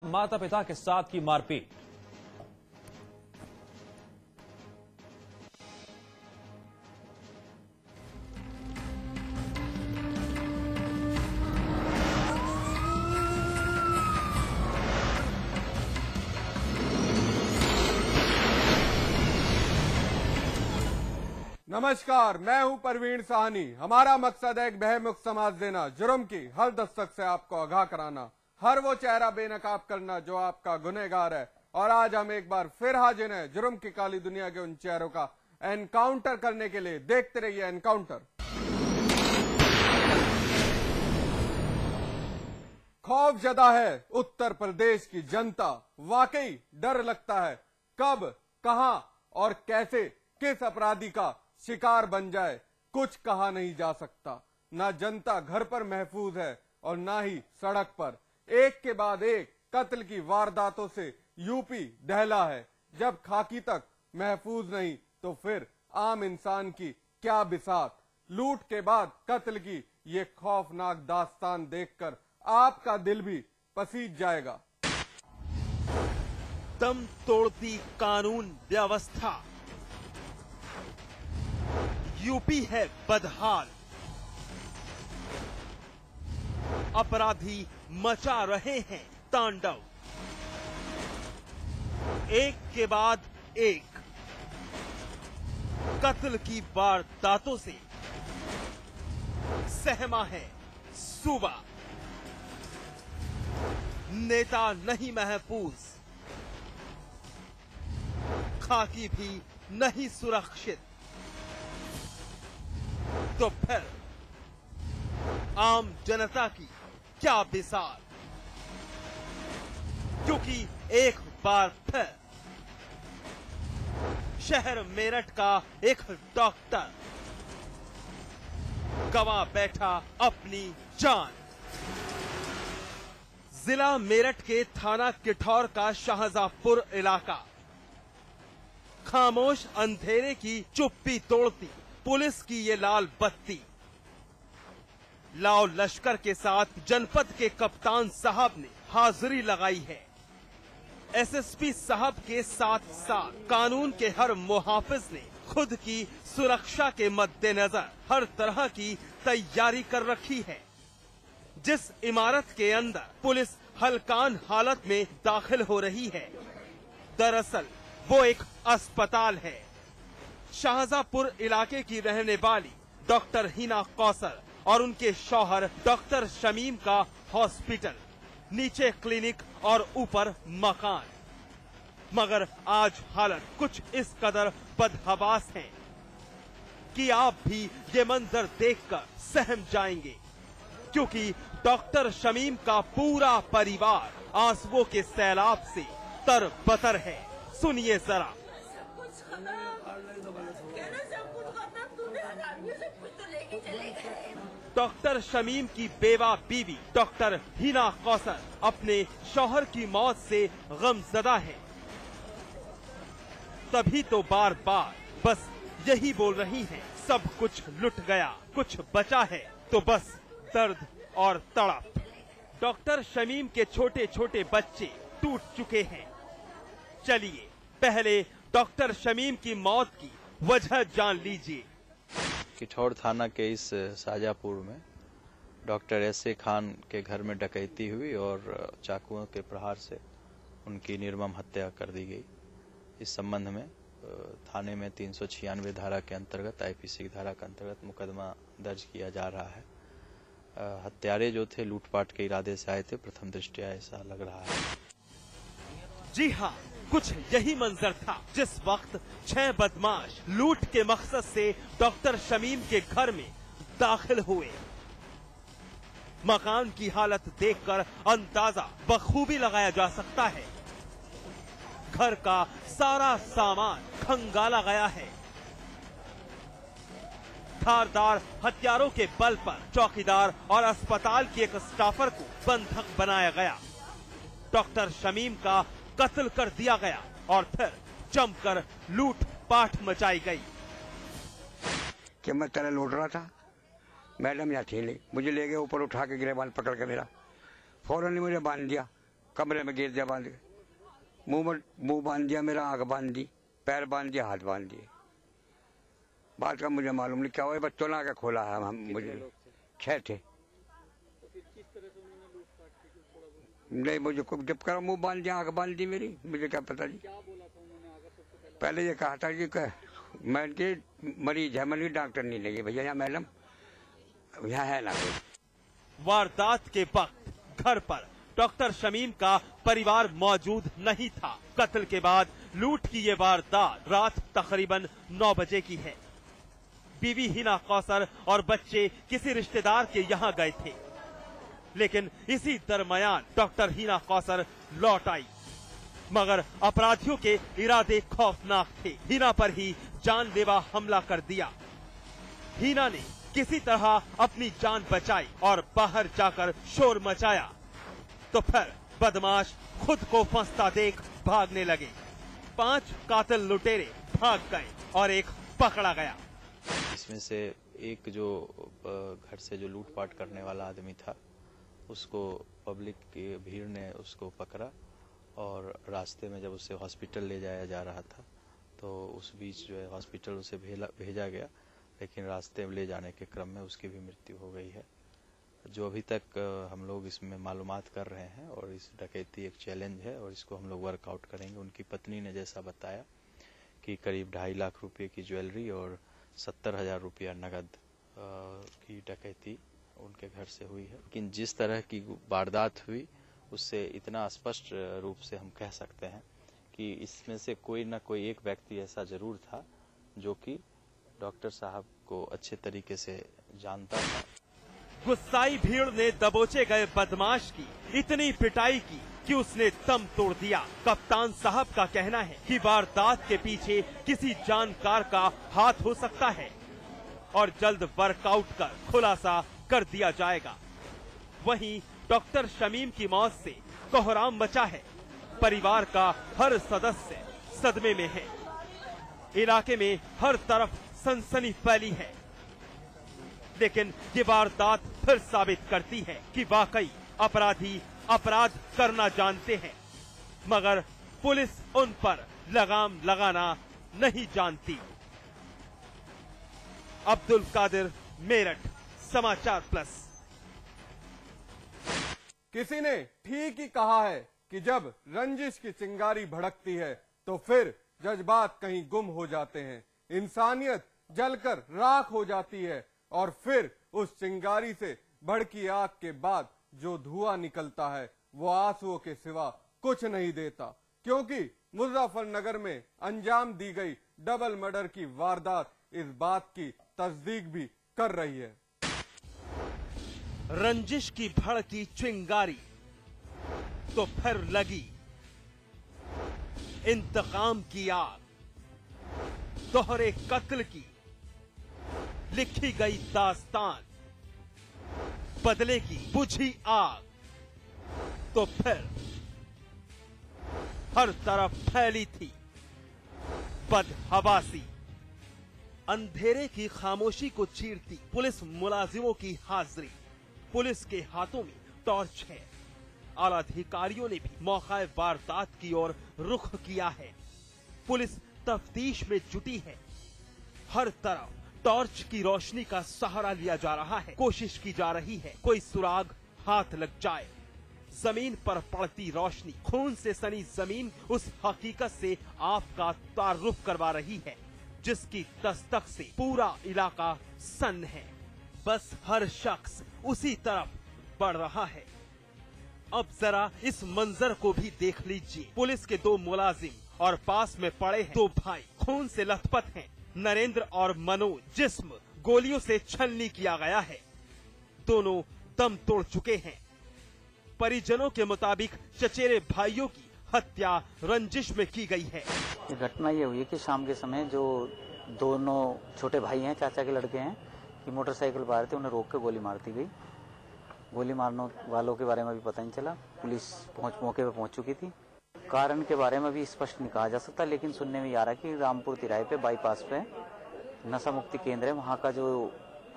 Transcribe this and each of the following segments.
माता पिता के साथ की मारपीट। नमस्कार, मैं हूं परवीन साहनी। हमारा मकसद है एक बहमुख समाज देना, जुर्म की हर दस्तक से आपको आगाह कराना, हर वो चेहरा बेनकाब करना जो आपका गुनहगार है। और आज हम एक बार फिर हाजिर हैं जुर्म की काली दुनिया के उन चेहरों का एनकाउंटर करने के लिए। देखते रहिए एनकाउंटर। खौफजदा है उत्तर प्रदेश की जनता, वाकई डर लगता है कब, कहां और कैसे किस अपराधी का शिकार बन जाए, कुछ कहा नहीं जा सकता। ना जनता घर पर महफूज है और ना ही सड़क पर। एक के बाद एक कत्ल की वारदातों से यूपी दहला है। जब खाकी तक महफूज नहीं तो फिर आम इंसान की क्या बिसात। लूट के बाद कत्ल की ये खौफनाक दास्तान देखकर आपका दिल भी पसीज जाएगा। दम तोड़ती कानून व्यवस्था, यूपी है बदहाल। अपराधी मचा रहे हैं तांडव, एक के बाद एक कत्ल की वारदातों से सहमा है सूबा। नेता नहीं महफूज, खाकी भी नहीं सुरक्षित, तो फिर आम जनता की क्या बिसात। क्योंकि एक बार फिर शहर मेरठ का एक डॉक्टर गंवा बैठा अपनी जान। जिला मेरठ के थाना किठौर का शाहजहांपुर इलाका, खामोश अंधेरे की चुप्पी तोड़ती पुलिस की ये लाल बत्ती। लाओ लश्कर के साथ जनपद के कप्तान साहब ने हाजिरी लगाई है। एसएसपी साहब के साथ साथ कानून के हर मुहाफिज ने खुद की सुरक्षा के मद्देनजर हर तरह की तैयारी कर रखी है। जिस इमारत के अंदर पुलिस हलकान हालत में दाखिल हो रही है, दरअसल वो एक अस्पताल है। शाहजहांपुर इलाके की रहने वाली डॉक्टर हिना कौसर और उनके शौहर डॉक्टर शमीम का हॉस्पिटल, नीचे क्लिनिक और ऊपर मकान। मगर आज हालत कुछ इस कदर बदहवास है कि आप भी ये मंजर देखकर सहम जाएंगे, क्योंकि डॉक्टर शमीम का पूरा परिवार आंसुओं के सैलाब से तरबतर है। सुनिए जरा। डॉक्टर शमीम की बेवा बीवी डॉक्टर हिना कौसर अपने शौहर की मौत से गमजदा है। तभी तो बार बार बस यही बोल रही हैं, सब कुछ लुट गया, कुछ बचा है तो बस दर्द और तड़प। डॉक्टर शमीम के छोटे छोटे बच्चे टूट चुके हैं। चलिए पहले डॉक्टर शमीम की मौत की वजह जान लीजिए। किठौर थाना के इस शाहजहांपुर में डॉक्टर एस.ए. खान के घर में डकैती हुई और चाकुओं के प्रहार से उनकी निर्मम हत्या कर दी गई। इस संबंध में थाने में 396 धारा के अंतर्गत, आईपीसी की धारा के अंतर्गत मुकदमा दर्ज किया जा रहा है। हत्यारे जो थे लूटपाट के इरादे से आए थे, प्रथम दृष्टया ऐसा लग रहा है। जी हाँ, कुछ यही मंजर था जिस वक्त 6 बदमाश लूट के मकसद से डॉक्टर शमीम के घर में दाखिल हुए। मकान की हालत देखकर अंदाजा बखूबी लगाया जा सकता है। घर का सारा सामान खंगाला गया है। धारदार हथियारों के बल पर चौकीदार और अस्पताल के एक स्टाफर को बंधक बनाया गया। डॉक्टर शमीम का कत्ल कर दिया गया और फिर जमकर लूट पाट मचाई गई। कि मैं तरह लौट रहा था, मैडम यहाँ थी नहीं, मुझे ले गए ऊपर, उठा के गिरेबान पकड़ के मेरा फौरन ही मुझे बांध दिया, कमरे में गिर दिया बांध के, मुंह बांध दिया मेरा, आंख बांध दी, पैर बांध दिया, हाथ बांध दिए। बात का मुझे मालूम नहीं क्या हुआ, बच्चों ने आके खोला है। हम मुझे 6 थे। नहीं मुझे जब करा मुंह बांध दिया, आंख बांध दी मेरी, मुझे क्या पता जी। पहले ये कहा था कि मैं इनके मरीज है, मरीज डॉक्टर नहीं लगे भैया यहाँ मैडम यहाँ है ना कोई। वारदात के वक्त घर पर डॉक्टर शमीम का परिवार मौजूद नहीं था। कत्ल के बाद लूट की ये वारदात रात तकरीबन 9 बजे की है। बीवी हिना कौसर और बच्चे किसी रिश्तेदार के यहाँ गए थे, लेकिन इसी दरमियान डॉक्टर हिना कौसर लौट आई। मगर अपराधियों के इरादे खौफनाक थे। हिना पर ही जानलेवा हमला कर दिया। हिना ने किसी तरह अपनी जान बचाई और बाहर जाकर शोर मचाया, तो फिर बदमाश खुद को फंसता देख भागने लगे। 5 कातिल लुटेरे भाग गए और एक पकड़ा गया। इसमें से एक जो घर से जो लूटपाट करने वाला आदमी था, उसको पब्लिक की भीड़ ने उसको पकड़ा और रास्ते में जब उसे हॉस्पिटल ले जाया जा रहा था तो उस बीच जो है हॉस्पिटल उसे भेजा गया, लेकिन रास्ते में ले जाने के क्रम में उसकी भी मृत्यु हो गई है। जो अभी तक हम लोग इसमें मालूमात कर रहे हैं और इस डकैती एक चैलेंज है और इसको हम लोग वर्कआउट करेंगे। उनकी पत्नी ने जैसा बताया कि करीब 2.5 लाख रुपए की ज्वेलरी और 70,000 रुपया नगद की डकैती उनके घर से हुई है। लेकिन जिस तरह की वारदात हुई उससे इतना स्पष्ट रूप से हम कह सकते हैं कि इसमें से कोई न कोई एक व्यक्ति ऐसा जरूर था जो कि डॉक्टर साहब को अच्छे तरीके से जानता था। गुस्साई भीड़ ने दबोचे गए बदमाश की इतनी पिटाई की कि उसने दम तोड़ दिया। कप्तान साहब का कहना है कि वारदात के पीछे किसी जानकार का हाथ हो सकता है और जल्द वर्कआउट कर खुलासा कर दिया जाएगा। वहीं डॉक्टर शमीम की मौत से कोहराम मचा है। परिवार का हर सदस्य सदमे में है। इलाके में हर तरफ सनसनी फैली है, लेकिन ये वारदात फिर साबित करती है कि वाकई अपराधी अपराध करना जानते हैं, मगर पुलिस उन पर लगाम लगाना नहीं जानती। अब्दुल कादिर, मेरठ, समाचार प्लस। किसी ने ठीक ही कहा है कि जब रंजिश की चिंगारी भड़कती है तो फिर जज्बात कहीं गुम हो जाते हैं, इंसानियत जलकर राख हो जाती है और फिर उस चिंगारी से भड़की आग के बाद जो धुआं निकलता है वो आंसुओं के सिवा कुछ नहीं देता। क्योंकि मुजफ्फरनगर में अंजाम दी गई डबल मर्डर की वारदात इस बात की तस्दीक भी कर रही है। रंजिश की भड़की चिंगारी तो फिर लगी इंतकाम की आग। दोहरे कत्ल की लिखी गई दास्तान, बदले की बुझी आग तो फिर हर तरफ फैली थी बदहवासी। अंधेरे की खामोशी को चीरती पुलिस मुलाजिमों की हाजिरी। पुलिस के हाथों में टॉर्च है। आला अधिकारियों ने भी मौका वारदात की ओर रुख किया है। पुलिस तफ्तीश में जुटी है। हर तरफ टॉर्च की रोशनी का सहारा लिया जा रहा है। कोशिश की जा रही है कोई सुराग हाथ लग जाए। जमीन पर पड़ती रोशनी खून से सनी जमीन उस हकीकत से आपका तारुफ करवा रही है जिसकी दस्तक से पूरा इलाका सन्न है। बस हर शख्स उसी तरफ बढ़ रहा है। अब जरा इस मंजर को भी देख लीजिए। पुलिस के 2 मुलाजिम और पास में पड़े हैं 2 भाई खून से लथपथ हैं। नरेंद्र और मनोज, जिस्म गोलियों से छलनी किया गया है। दोनों दम तोड़ चुके हैं। परिजनों के मुताबिक चचेरे भाइयों की हत्या रंजिश में की गई है। घटना ये हुई कि शाम के समय जो दोनों छोटे भाई हैं, चाचा के लड़के हैं, कि मोटरसाइकिल पर आ रहे थे, उन्हें रोक के गोली मार दी गई। गोली मारने वालों के बारे में भी पता नहीं चला। पुलिस मौके पर पहुंच चुकी थी। कारण के बारे में भी स्पष्ट नहीं कहा जा सकता, लेकिन सुनने में आ रहा है कि रामपुर तिराहे पे बाईपास पे नशा मुक्ति केंद्र है, वहाँ का जो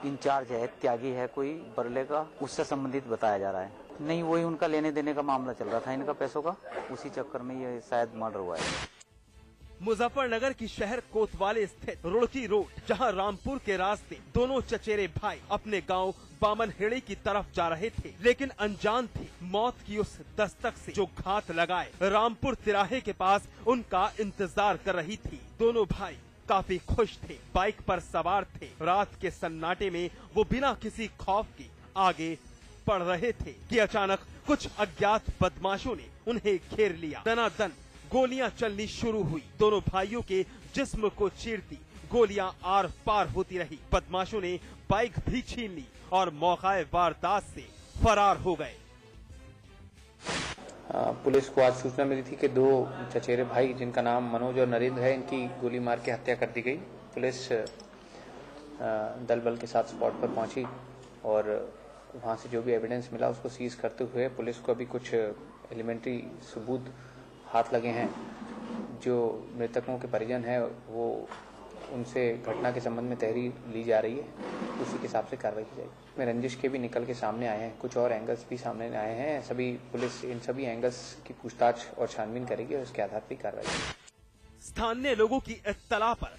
इंचार्ज है, त्यागी है कोई बरले का, उससे संबंधित बताया जा रहा है। नहीं, वही उनका लेने देने का मामला चल रहा था इनका पैसों का, उसी चक्कर में ये शायद मर्डर हुआ है। मुजफ्फरनगर की शहर कोतवाली स्थित रुड़की रोड, जहां रामपुर के रास्ते दोनों चचेरे भाई अपने गांव बामनहेड़ी की तरफ जा रहे थे, लेकिन अनजान थे मौत की उस दस्तक से जो घात लगाए रामपुर तिराहे के पास उनका इंतजार कर रही थी। दोनों भाई काफी खुश थे, बाइक पर सवार थे। रात के सन्नाटे में वो बिना किसी खौफ के आगे बढ़ रहे थे कि अचानक कुछ अज्ञात बदमाशों ने उन्हें घेर लिया। दनादन गोलियां चलनी शुरू हुई। दोनों भाइयों के जिस्म को चीरती गोलियां आर पार होती रही। बदमाशों ने बाइक भी छीन ली और मौकाए वारदात से फरार हो गए। पुलिस को आज सूचना मिली थी कि दो चचेरे भाई जिनका नाम मनोज और नरेंद्र है, इनकी गोली मार के हत्या कर दी गई। पुलिस दल बल के साथ स्पॉट पर पहुंची और वहां से जो भी एविडेंस मिला उसको सीज करते हुए पुलिस को अभी कुछ एलिमेंट्री सबूत हाथ लगे हैं। जो मृतकों के परिजन हैं वो उनसे घटना के संबंध में तहरीर ली जा रही है, उसी के हिसाब से कार्रवाई की जाएगी। इसमें रंजिश के भी निकल के सामने आए हैं, कुछ और एंगल्स भी सामने आए हैं। सभी पुलिस इन सभी एंगल्स की पूछताछ और छानबीन करेगी और उसके आधार पर कार्रवाई करेगी। स्थानीय लोगों की इत्तला पर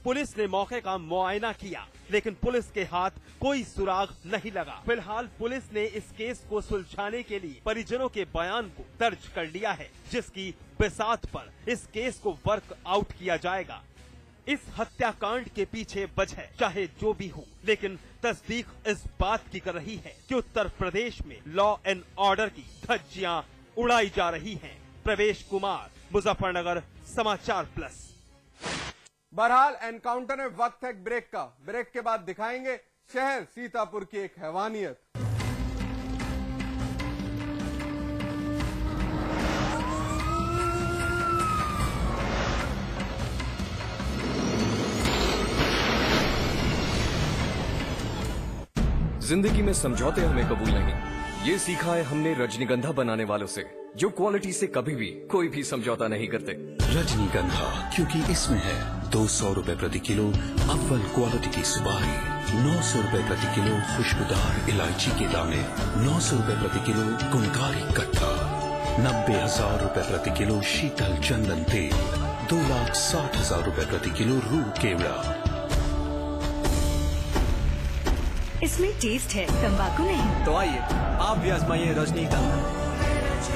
पुलिस ने मौके का मुआयना किया, लेकिन पुलिस के हाथ कोई सुराग नहीं लगा। फिलहाल पुलिस ने इस केस को सुलझाने के लिए परिजनों के बयान को दर्ज कर लिया है, जिसकी बिसात पर इस केस को वर्क आउट किया जाएगा। इस हत्याकांड के पीछे वजह चाहे जो भी हो, लेकिन तस्दीक इस बात की कर रही है कि उत्तर प्रदेश में लॉ एंड ऑर्डर की धज्जियां उड़ाई जा रही हैं। प्रवेश कुमार, मुजफ्फरनगर, समाचार प्लस। बहरहाल एनकाउंटर में वक्त है ब्रेक का। ब्रेक के बाद दिखाएंगे शहर सीतापुर की एक हैवानियत। जिंदगी में समझौते हमें कबूल नहीं, ये सीखा है हमने रजनीगंधा बनाने वालों से, जो क्वालिटी से कभी भी कोई भी समझौता नहीं करते। रजनीगंधा, क्योंकि इसमें है 200 रुपए प्रति किलो अव्वल क्वालिटी की सुपारी, 900 रुपए प्रति किलो खुशबूदार इलायची के दाने, 900 रुपए प्रति किलो गुणकारी कट्टा, 90,000 रुपए प्रति किलो शीतल चंदन तेल, 2,60,000 रुपए प्रति किलो रूह केवड़ा। इसमें टेस्ट है, तंबाकू नहीं। तो आइए आप भी आजमाइए रजनीगंधा।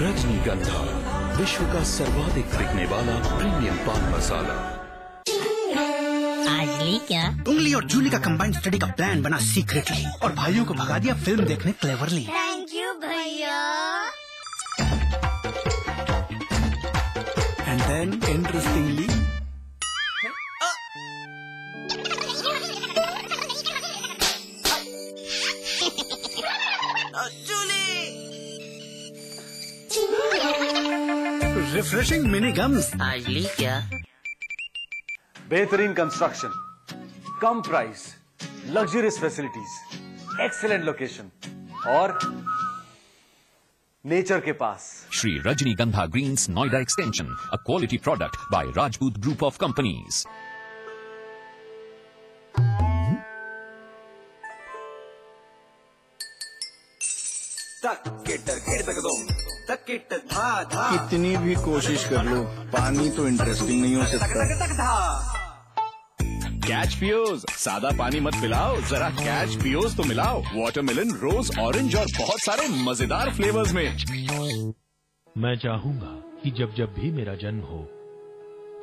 रजनीगंधा, विश्व का सर्वाधिक बिकने वाला प्रीमियम पान मसाला। आज ली क्या? उंगली और जूली का कंबाइंड स्टडी का प्लान बना सीक्रेटली और भाइयों को भगा दिया फिल्म देखने क्लेवरली। थैंक यू भैया। And then interestingly refreshing mini games. आज ली क्या? बेहतरीन कंस्ट्रक्शन, कम price, luxurious facilities, excellent location और नेचर के पास। Shri Rajnigandha Greens Noida Extension, a quality product by Rajput Group of Companies. कितनी भी कोशिश कर लो, पानी तो इंटरेस्टिंग नहीं हो सकता। कैच पियोज, सादा पानी मत पिलाओ, जरा कैच पियोज तो मिलाओ। वाटरमेलन, रोज, ऑरेंज और बहुत सारे मजेदार फ्लेवर्स में। मैं चाहूंगा कि जब जब भी मेरा जन्म हो,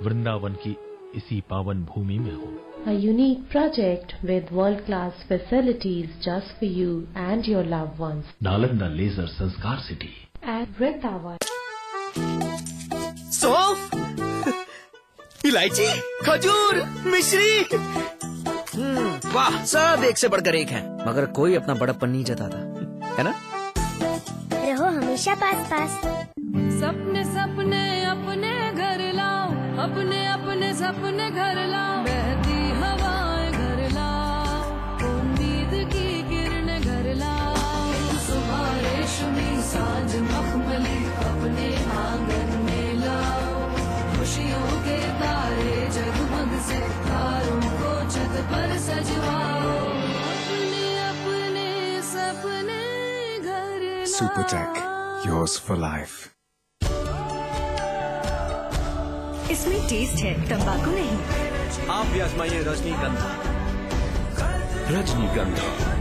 वृंदावन की इसी पावन भूमि में हो। A unique project with world-class facilities just for you and your loved ones. Nalanda leisure Sanskar city At Vrindavan. इलायची, खजूर, मिश्री, वाह, सब एक से बढ़कर एक है, मगर कोई अपना बड़प्पन नहीं जताता, है ना? रहो हमेशा पास पास। सपने सपने अपने घर लाओ, अपने अपने सपने घर लाओ, बहती हवाएं घर लाओ, उम्मीद की किरणें घर लाओ, सुबह रेशमी सांझ मखमली अपने आंगन में लाओ, खुशियों के तारे जगमग से तारों को छत पर सजवाओ, अपने अपने सपने घर लाओ। Supertech, yours for life. इसमें टेस्ट है, तंबाकू नहीं। आप भी आजमाइए रजनीगंधा। रजनीगंधा